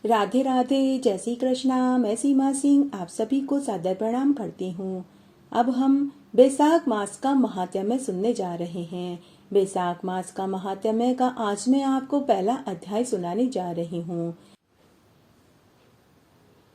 राधे राधे, जय श्री कृष्णा। मैं सीमा सिंह आप सभी को सादर प्रणाम करती हूँ। अब हम बैसाख मास का महात्म्य सुनने जा रहे हैं। बैसाख मास का महात्म्य का आज मैं आपको पहला अध्याय सुनाने जा रही हूँ।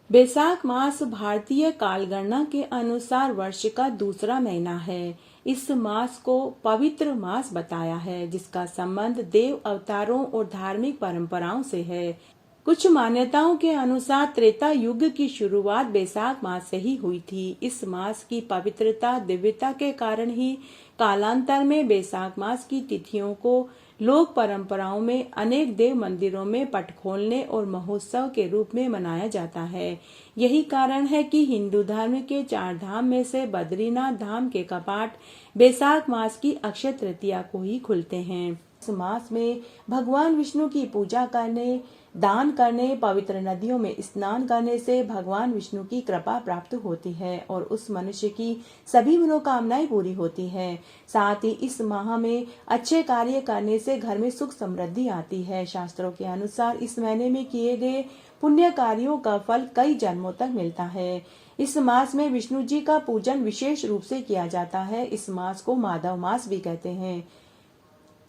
बैसाख मास भारतीय कालगणना के अनुसार वर्ष का दूसरा महीना है। इस मास को पवित्र मास बताया है, जिसका संबंध देव अवतारों और धार्मिक परंपराओं से है। कुछ मान्यताओं के अनुसार त्रेता युग की शुरुआत बैसाख मास से ही हुई थी। इस मास की पवित्रता, दिव्यता के कारण ही कालांतर में बैसाख मास की तिथियों को लोक परंपराओं में अनेक देव मंदिरों में पट खोलने और महोत्सव के रूप में मनाया जाता है। यही कारण है कि हिंदू धर्म के 4 धाम में से बद्रीनाथ धाम के कपाट बैसाख मास की अक्षय तृतीया को ही खुलते हैं। इस मास में भगवान विष्णु की पूजा करने, दान करने, पवित्र नदियों में स्नान करने से भगवान विष्णु की कृपा प्राप्त होती है और उस मनुष्य की सभी मनोकामनाएं पूरी होती है। साथ ही इस माह में अच्छे कार्य करने से घर में सुख समृद्धि आती है। शास्त्रों के अनुसार इस महीने में किए गए पुण्य कार्यों का फल कई जन्मों तक मिलता है। इस मास में विष्णु जी का पूजन विशेष रूप से किया जाता है। इस मास को माधव मास भी कहते हैं।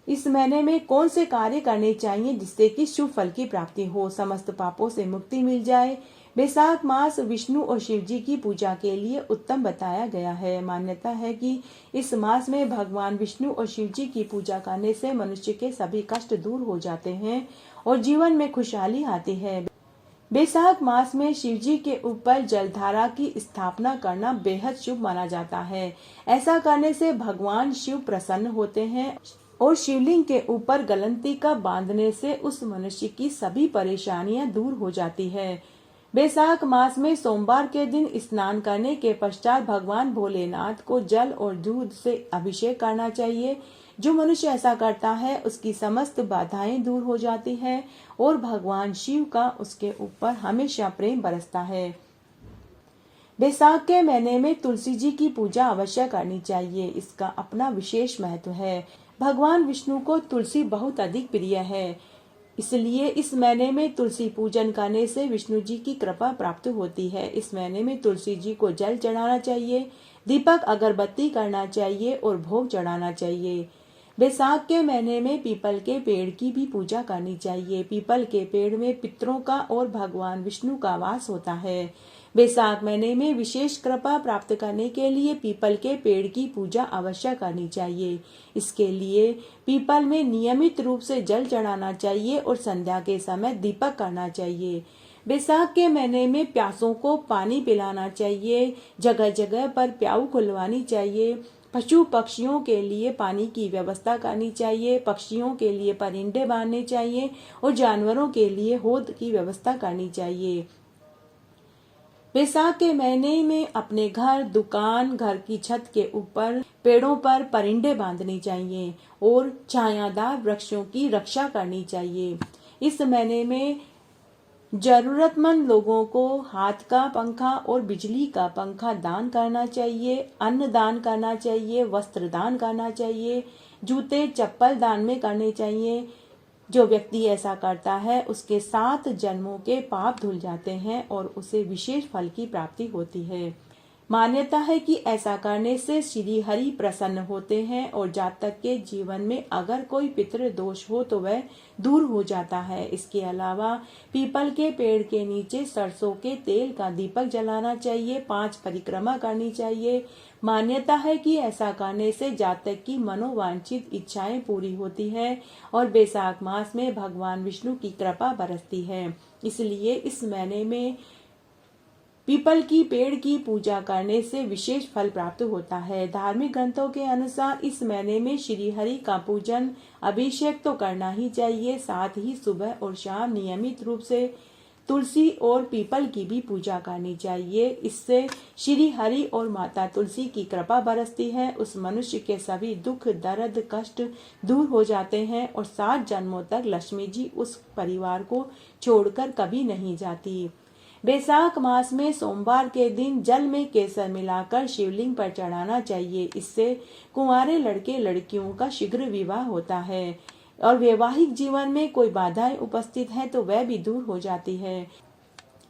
इस महीने में कौन से कार्य करने चाहिए जिससे कि शुभ फल की प्राप्ति हो, समस्त पापों से मुक्ति मिल जाए। बैसाख मास विष्णु और शिव जी की पूजा के लिए उत्तम बताया गया है। मान्यता है कि इस मास में भगवान विष्णु और शिव जी की पूजा करने से मनुष्य के सभी कष्ट दूर हो जाते हैं और जीवन में खुशहाली आती है। बैसाख मास में शिव जी के ऊपर जलधारा की स्थापना करना बेहद शुभ माना जाता है। ऐसा करने से भगवान शिव प्रसन्न होते हैं और शिवलिंग के ऊपर गलंतिका बांधने से उस मनुष्य की सभी परेशानियां दूर हो जाती है। बैसाख मास में सोमवार के दिन स्नान करने के पश्चात भगवान भोलेनाथ को जल और दूध से अभिषेक करना चाहिए। जो मनुष्य ऐसा करता है उसकी समस्त बाधाएं दूर हो जाती है और भगवान शिव का उसके ऊपर हमेशा प्रेम बरसता है। बैसाख के महीने में तुलसी जी की पूजा अवश्य करनी चाहिए। इसका अपना विशेष महत्व है। भगवान विष्णु को तुलसी बहुत अधिक प्रिय है, इसलिए इस महीने में तुलसी पूजन करने से विष्णु जी की कृपा प्राप्त होती है। इस महीने में तुलसी जी को जल चढ़ाना चाहिए, दीपक अगरबत्ती करना चाहिए और भोग चढ़ाना चाहिए। बैसाख के महीने में पीपल के पेड़ की भी पूजा करनी चाहिए। पीपल के पेड़ में पितरों का और भगवान विष्णु का वास होता है। बैसाख महीने में विशेष कृपा प्राप्त करने के लिए पीपल के पेड़ की पूजा अवश्य करनी चाहिए। इसके लिए पीपल में नियमित रूप से जल चढ़ाना चाहिए और संध्या के समय दीपक करना चाहिए। बैसाख के महीने में प्यासों को पानी पिलाना चाहिए। जगह जगह पर प्याऊ खुलवानी चाहिए। पशु पक्षियों के लिए पानी की व्यवस्था करनी चाहिए। पक्षियों के लिए परिंदे बांधने चाहिए और जानवरों के लिए हौद की व्यवस्था करनी चाहिए। बैसाख के महीने में अपने घर, दुकान, घर की छत के ऊपर पेड़ों पर परिंदे बांधने चाहिए और छायादार वृक्षों की रक्षा करनी चाहिए। इस महीने में जरूरतमंद लोगों को हाथ का पंखा और बिजली का पंखा दान करना चाहिए। अन्न दान करना चाहिए, वस्त्र दान करना चाहिए, जूते चप्पल दान में करने चाहिए। जो व्यक्ति ऐसा करता है उसके 7 जन्मों के पाप धुल जाते हैं और उसे विशेष फल की प्राप्ति होती है। मान्यता है कि ऐसा करने से श्री हरि प्रसन्न होते हैं और जातक के जीवन में अगर कोई पितृ दोष हो तो वह दूर हो जाता है। इसके अलावा पीपल के पेड़ के नीचे सरसों के तेल का दीपक जलाना चाहिए। 5 परिक्रमा करनी चाहिए। मान्यता है कि ऐसा करने से जातक की मनोवांछित इच्छाएं पूरी होती है और बैसाख मास में भगवान विष्णु की कृपा बरसती है। इसलिए इस महीने में पीपल की पेड़ की पूजा करने से विशेष फल प्राप्त होता है। धार्मिक ग्रंथों के अनुसार इस महीने में श्री हरि का पूजन, अभिषेक तो करना ही चाहिए। साथ ही सुबह और शाम नियमित रूप से तुलसी और पीपल की भी पूजा करनी चाहिए। इससे श्री हरि और माता तुलसी की कृपा बरसती है। उस मनुष्य के सभी दुख, दर्द, कष्ट दूर हो जाते हैं और 7 जन्मों तक लक्ष्मी जी उस परिवार को छोड़कर कभी नहीं जाती। बैसाख मास में सोमवार के दिन जल में केसर मिलाकर शिवलिंग पर चढ़ाना चाहिए। इससे कुंवारे लड़के लड़कियों का शीघ्र विवाह होता है। और वैवाहिक जीवन में कोई बाधाएं उपस्थित है तो वह भी दूर हो जाती है।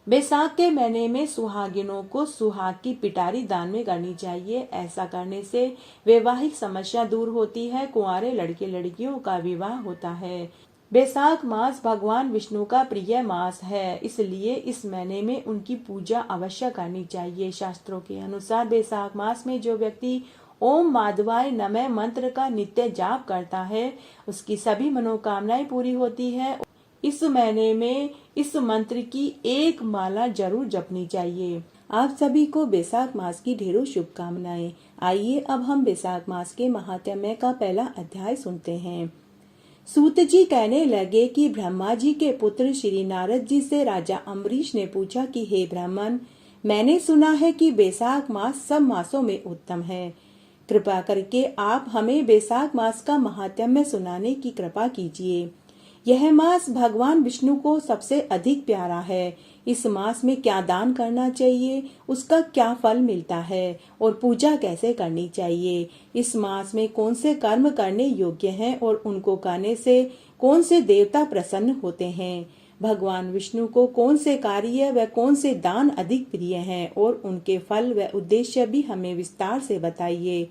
बैसाख के महीने में सुहागिनों को सुहाग की पिटारी दान में करनी चाहिए। ऐसा करने से वैवाहिक समस्या दूर होती है, कुंवारे लड़के लड़कियों का विवाह होता है। बैसाख मास भगवान विष्णु का प्रिय मास है, इसलिए इस महीने में उनकी पूजा अवश्य करनी चाहिए। शास्त्रों के अनुसार बैसाख मास में जो व्यक्ति ओम माधवाय नमः मंत्र का नित्य जाप करता है, उसकी सभी मनोकामनाएं पूरी होती है। इस महीने में इस मंत्र की एक माला जरूर जपनी चाहिए। आप सभी को बैसाख मास की ढेरों शुभकामनाएं। आइए अब हम बैसाख मास के महात्म्य का पहला अध्याय सुनते हैं। सूत जी कहने लगे कि ब्रह्मा जी के पुत्र श्री नारद जी से राजा अम्बरीश ने पूछा कि हे ब्राह्मण, मैंने सुना है कि बैसाख मास सब मासों में उत्तम है। कृपा करके आप हमें बैसाख मास का महात्म्य सुनाने की कृपा कीजिए। यह मास भगवान विष्णु को सबसे अधिक प्यारा है। इस मास में क्या दान करना चाहिए, उसका क्या फल मिलता है और पूजा कैसे करनी चाहिए। इस मास में कौन से कर्म करने योग्य हैं और उनको करने से कौन से देवता प्रसन्न होते हैं। भगवान विष्णु को कौन से कार्य व कौन से दान अधिक प्रिय हैं और उनके फल व उद्देश्य भी हमें विस्तार से बताइए।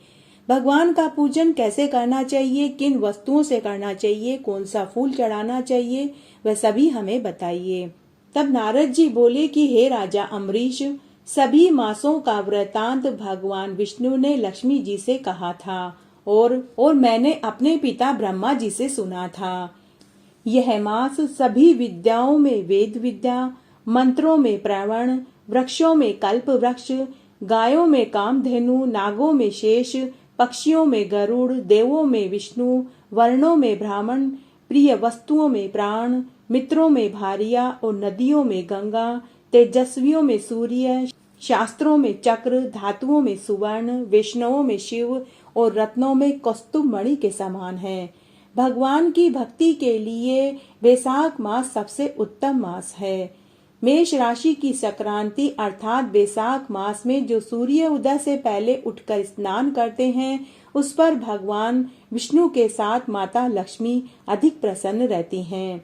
भगवान का पूजन कैसे करना चाहिए, किन वस्तुओं से करना चाहिए, कौन सा फूल चढ़ाना चाहिए, वह सभी हमें बताइए। तब नारद जी बोले कि हे राजा अम्बरीश, सभी मासों का वृतांत भगवान विष्णु ने लक्ष्मी जी से कहा था और मैंने अपने पिता ब्रह्मा जी से सुना था। यह मास सभी विद्याओं में वेद विद्या, मंत्रों में प्रवण, वृक्षों में कल्प वृक्ष, गायों में कामधेनु, नागों में शेष, पक्षियों में गरुड़, देवों में विष्णु, वर्णों में ब्राह्मण, प्रिय वस्तुओं में प्राण, मित्रों में भारिया और नदियों में गंगा, तेजस्वियों में सूर्य, शास्त्रों में चक्र, धातुओं में सुवर्ण, वैष्णवों में शिव और रत्नों में कौस्तुभ मणि के समान है। भगवान की भक्ति के लिए बैसाख मास सबसे उत्तम मास है। मेष राशि की संक्रांति अर्थात बैसाख मास में जो सूर्य उदय से पहले उठकर स्नान करते हैं, उस पर भगवान विष्णु के साथ माता लक्ष्मी अधिक प्रसन्न रहती हैं।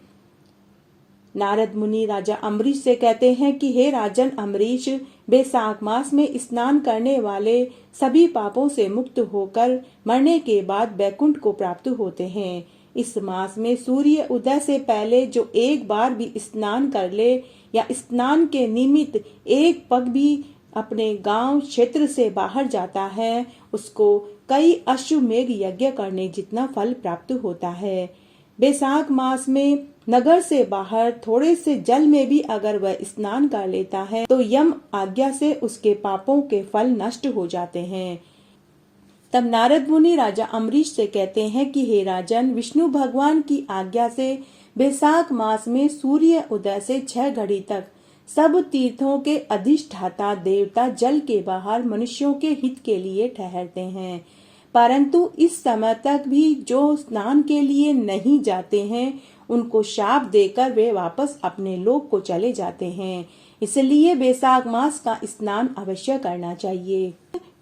नारद मुनि राजा अम्बरीश से कहते हैं कि हे राजन अम्बरीश, बैसाख मास में स्नान करने वाले सभी पापों से मुक्त होकर मरने के बाद वैकुंठ को प्राप्त होते हैं। इस मास में सूर्य उदय से पहले जो एक बार भी स्नान कर ले या स्नान के निमित्त एक पग भी अपने गांव क्षेत्र से बाहर जाता है, उसको कई अश्वमेघ यज्ञ करने जितना फल प्राप्त होता है। बैसाख मास में नगर से बाहर थोड़े से जल में भी अगर वह स्नान कर लेता है तो यम आज्ञा से उसके पापों के फल नष्ट हो जाते हैं। तब नारद मुनि राजा अम्बरीश से कहते हैं कि हे राजन, विष्णु भगवान की आज्ञा से बैसाख मास में सूर्य उदय से 6 घड़ी तक सब तीर्थों के अधिष्ठाता देवता जल के बाहर मनुष्यों के हित के लिए ठहरते हैं, परंतु इस समय तक भी जो स्नान के लिए नहीं जाते हैं उनको शाप देकर वे वापस अपने लोक को चले जाते हैं। इसलिए बैसाख मास का स्नान अवश्य करना चाहिए।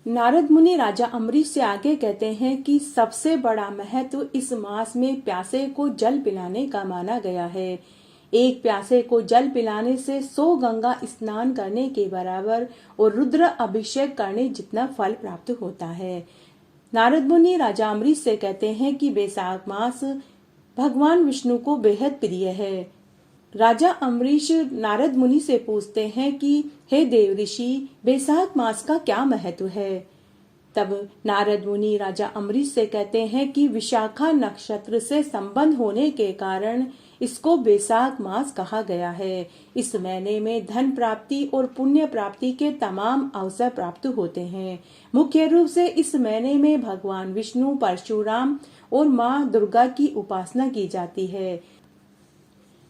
नारद मुनि राजा अम्बरीश से आगे कहते हैं कि सबसे बड़ा महत्व इस मास में प्यासे को जल पिलाने का माना गया है। एक प्यासे को जल पिलाने से 100 गंगा स्नान करने के बराबर और रुद्र अभिषेक करने जितना फल प्राप्त होता है। नारद मुनि राजा अम्बरीश से कहते हैं कि बैसाख मास भगवान विष्णु को बेहद प्रिय है। राजा अम्बरीश नारद मुनि से पूछते हैं कि हे देव ऋषि, बैसाख मास का क्या महत्व है। तब नारद मुनि राजा अम्बरीश से कहते हैं कि विशाखा नक्षत्र से संबंध होने के कारण इसको बैसाख मास कहा गया है। इस महीने में धन प्राप्ति और पुण्य प्राप्ति के तमाम अवसर प्राप्त होते हैं। मुख्य रूप से इस महीने में भगवान विष्णु, परशुराम और माँ दुर्गा की उपासना की जाती है।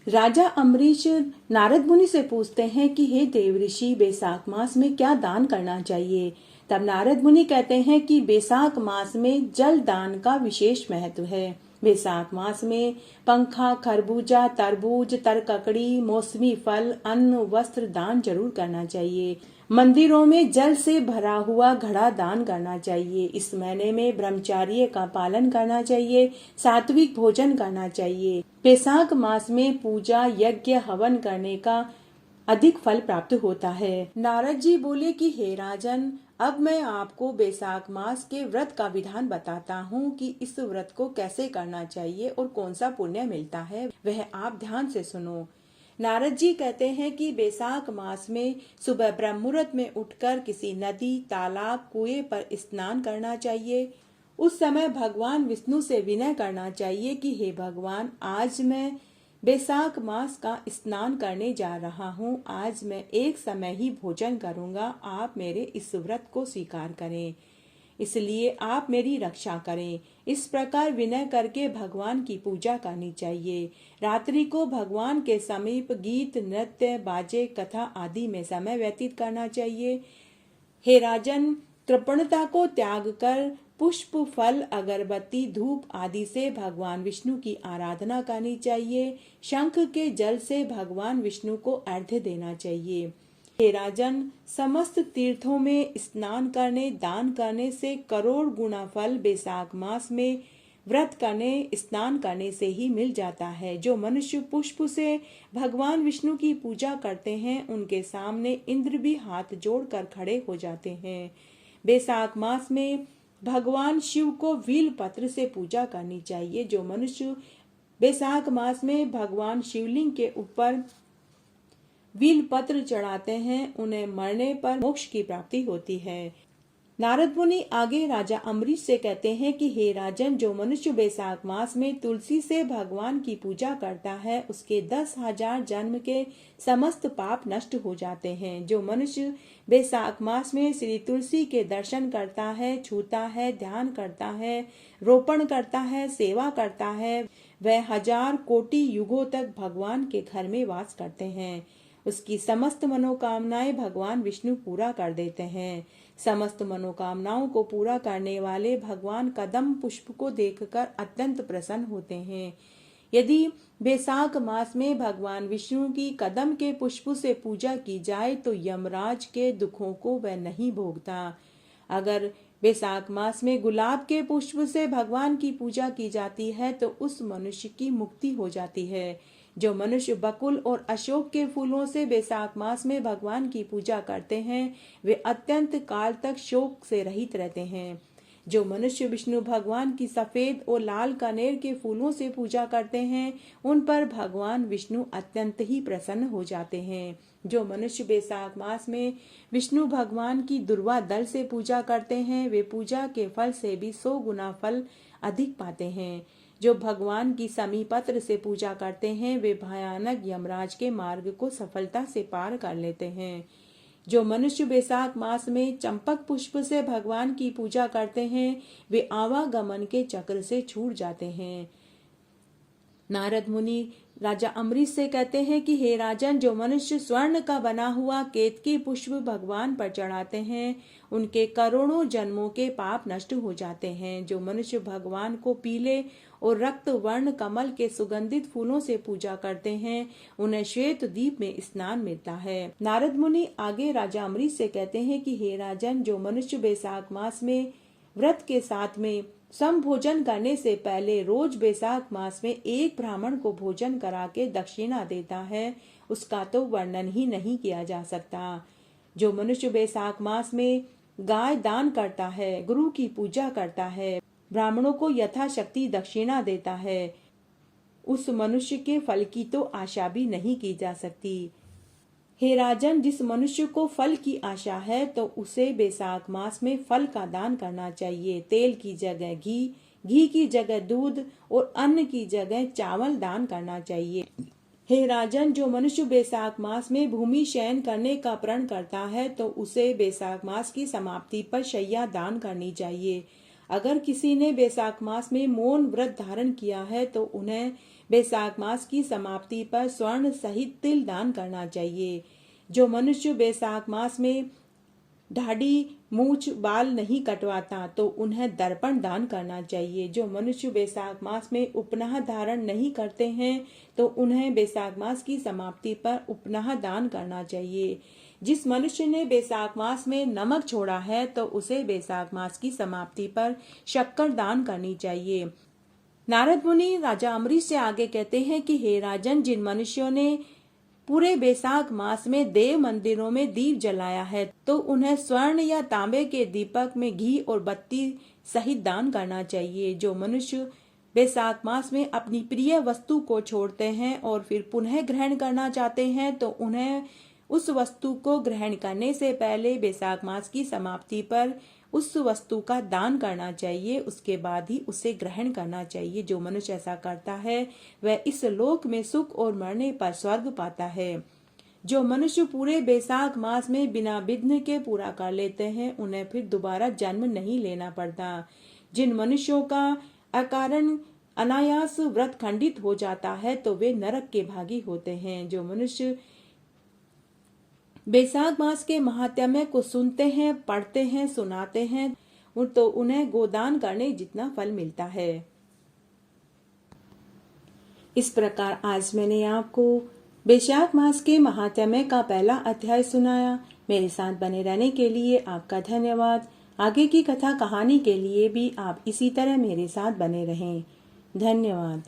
राजा अम्बरीश नारद मुनि से पूछते हैं कि हे देव ऋषि, बैसाख मास में क्या दान करना चाहिए। तब नारद मुनि कहते हैं कि बैसाख मास में जल दान का विशेष महत्व है। बैसाख मास में पंखा, खरबूजा, तरबूज, तरककड़ी, मौसमी फल, अन्न, वस्त्र दान जरूर करना चाहिए। मंदिरों में जल से भरा हुआ घड़ा दान करना चाहिए। इस महीने में ब्रह्मचर्य का पालन करना चाहिए, सात्विक भोजन करना चाहिए। बैसाख मास में पूजा, यज्ञ, हवन करने का अधिक फल प्राप्त होता है। नारद जी बोले कि हे राजन, अब मैं आपको बैसाख मास के व्रत का विधान बताता हूँ कि इस व्रत को कैसे करना चाहिए और कौन सा पुण्य मिलता है, वह आप ध्यान से सुनो। नारद जी कहते हैं कि बैसाख मास में सुबह ब्रह्म मुहूर्त में उठकर किसी नदी, तालाब, कुएं पर स्नान करना चाहिए। उस समय भगवान विष्णु से विनय करना चाहिए कि हे भगवान, आज मैं बैसाख मास का स्नान करने जा रहा हूँ। आज मैं एक समय ही भोजन करूँगा। आप मेरे इस व्रत को स्वीकार करें, इसलिए आप मेरी रक्षा करें। इस प्रकार विनय करके भगवान की पूजा करनी चाहिए। रात्रि को भगवान के समीप गीत, नृत्य, बाजे, कथा आदि में समय व्यतीत करना चाहिए। हे राजन, कृपणता को त्याग कर पुष्प, फल, अगरबत्ती, धूप आदि से भगवान विष्णु की आराधना करनी चाहिए। शंख के जल से भगवान विष्णु को अर्घ्य देना चाहिए। हे राजन, समस्त तीर्थों में स्नान करने, दान करने से करोड़ गुना फल बैसाख मास में व्रत करने, स्नान करने से ही मिल जाता है। जो मनुष्य पुष्प से भगवान विष्णु की पूजा करते हैं, उनके सामने इंद्र भी हाथ जोड़कर खड़े हो जाते हैं। बैसाख मास में भगवान शिव को वील पत्र से पूजा करनी चाहिए। जो मनुष्य बैसाख मास में भगवान शिवलिंग के ऊपर वील पत्र चढ़ाते हैं, उन्हें मरने पर मोक्ष की प्राप्ति होती है। नारद मुनि आगे राजा अम्बरीश से कहते हैं कि हे राजन, जो मनुष्य बैसाख मास में तुलसी से भगवान की पूजा करता है, उसके 10,000 जन्म के समस्त पाप नष्ट हो जाते हैं। जो मनुष्य बैसाख मास में श्री तुलसी के दर्शन करता है, छूता है, ध्यान करता है, रोपण करता है, सेवा करता है, वह 1000 कोटि युगों तक भगवान के घर में वास करते हैं। उसकी समस्त मनोकामनाएं भगवान विष्णु पूरा कर देते हैं। समस्त मनोकामनाओं को पूरा करने वाले भगवान कदम पुष्प को देखकर अत्यंत प्रसन्न होते हैं। यदि बैसाख मास में भगवान विष्णु की कदम के पुष्प से पूजा की जाए तो यमराज के दुखों को वह नहीं भोगता। अगर बैसाख मास में गुलाब के पुष्प से भगवान की पूजा की जाती है तो उस मनुष्य की मुक्ति हो जाती है। जो मनुष्य बकुल और अशोक के फूलों से बैसाख मास में भगवान की पूजा करते हैं, वे अत्यंत काल तक शोक से रहित रहते हैं। जो मनुष्य विष्णु भगवान की सफेद और लाल कनेर के फूलों से पूजा करते हैं, उन पर भगवान विष्णु अत्यंत ही प्रसन्न हो जाते हैं। जो मनुष्य बैसाख मास में विष्णु भगवान की दुर्वा दल से पूजा करते हैं, वे पूजा के फल से भी 100 गुना फल अधिक पाते हैं। जो भगवान की समीपत्र से पूजा करते हैं, वे भयानक यमराज के मार्ग को सफलता से पार कर लेते हैं। जो मनुष्य बैसाख मास में चंपक पुष्प से भगवान की पूजा करते हैं, वे आवागमन के चक्र से छूट जाते हैं। नारद मुनि राजा अम्बरीश से कहते हैं कि हे राजन, जो मनुष्य स्वर्ण का बना हुआ केतकी पुष्प भगवान पर चढ़ाते हैं, उनके करोड़ों जन्मों के पाप नष्ट हो जाते हैं। जो मनुष्य भगवान को पीले और रक्त वर्ण कमल के सुगंधित फूलों से पूजा करते हैं, उन्हें श्वेत दीप में स्नान मिलता है। नारद मुनि आगे राजा अम्बरीश से कहते हैं कि हे राजन, जो मनुष्य बैसाख मास में व्रत के साथ में सम भोजन करने से पहले रोज बैसाख मास में एक ब्राह्मण को भोजन करा के दक्षिणा देता है, उसका तो वर्णन ही नहीं किया जा सकता। जो मनुष्य बैसाख मास में गाय दान करता है, गुरु की पूजा करता है, ब्राह्मणों को यथाशक्ति दक्षिणा देता है, उस मनुष्य के फल की तो आशा भी नहीं की जा सकती। हे राजन, जिस मनुष्य को फल की आशा है तो उसे बैसाख मास में फल का दान करना चाहिए। तेल की जगह घी, घी की जगह दूध और अन्न की जगह चावल दान करना चाहिए। हे राजन, जो मनुष्य बैसाख मास में भूमि शयन करने का प्रण करता है तो उसे बैसाख मास की समाप्ति पर शैया दान करनी चाहिए। अगर किसी ने बैसाख मास में मौन व्रत धारण किया है तो उन्हें बैसाख मास की समाप्ति पर स्वर्ण सहित तिल दान करना चाहिए। जो मनुष्य बैसाख मास में ढाडी, मूछ बाल नहीं कटवाता तो उन्हें दर्पण दान करना चाहिए। जो मनुष्य बैसाख मास में उपनह धारण नहीं करते हैं तो उन्हें बैसाख मास की समाप्ति पर उपनह दान करना चाहिए। जिस मनुष्य ने बैसाख मास में नमक छोड़ा है तो उसे बैसाख मास की समाप्ति पर शक्कर दान करनी चाहिए। नारद मुनि राजा अम्बरीश से आगे कहते हैं कि हे राजन, जिन मनुष्यों ने पूरे बैसाख मास में देव मंदिरों में दीप जलाया है तो उन्हें स्वर्ण या तांबे के दीपक में घी और बत्ती सहित दान करना चाहिए। जो मनुष्य बैसाख मास में अपनी प्रिय वस्तु को छोड़ते हैं और फिर पुनः ग्रहण करना चाहते हैं तो उन्हें उस वस्तु को ग्रहण करने से पहले बैसाख मास की समाप्ति पर उस वस्तु का दान करना चाहिए, उसके बाद ही उसे ग्रहण करना चाहिए। जो मनुष्य ऐसा करता है वह इस लोक में सुख और मरने पर स्वर्ग पाता है। जो मनुष्य पूरे बैसाख मास में बिना विघ्न के पूरा कर लेते हैं उन्हें फिर दोबारा जन्म नहीं लेना पड़ता। जिन मनुष्यों का अकारण अनायास व्रत खंडित हो जाता है तो वे नरक के भागी होते हैं। जो मनुष्य बैसाख मास के महात्म्य को सुनते हैं, पढ़ते हैं, सुनाते हैं तो उन्हें गोदान करने जितना फल मिलता है। इस प्रकार आज मैंने आपको बैसाख मास के महात्म्य का पहला अध्याय सुनाया। मेरे साथ बने रहने के लिए आपका धन्यवाद। आगे की कथा कहानी के लिए भी आप इसी तरह मेरे साथ बने रहें। धन्यवाद।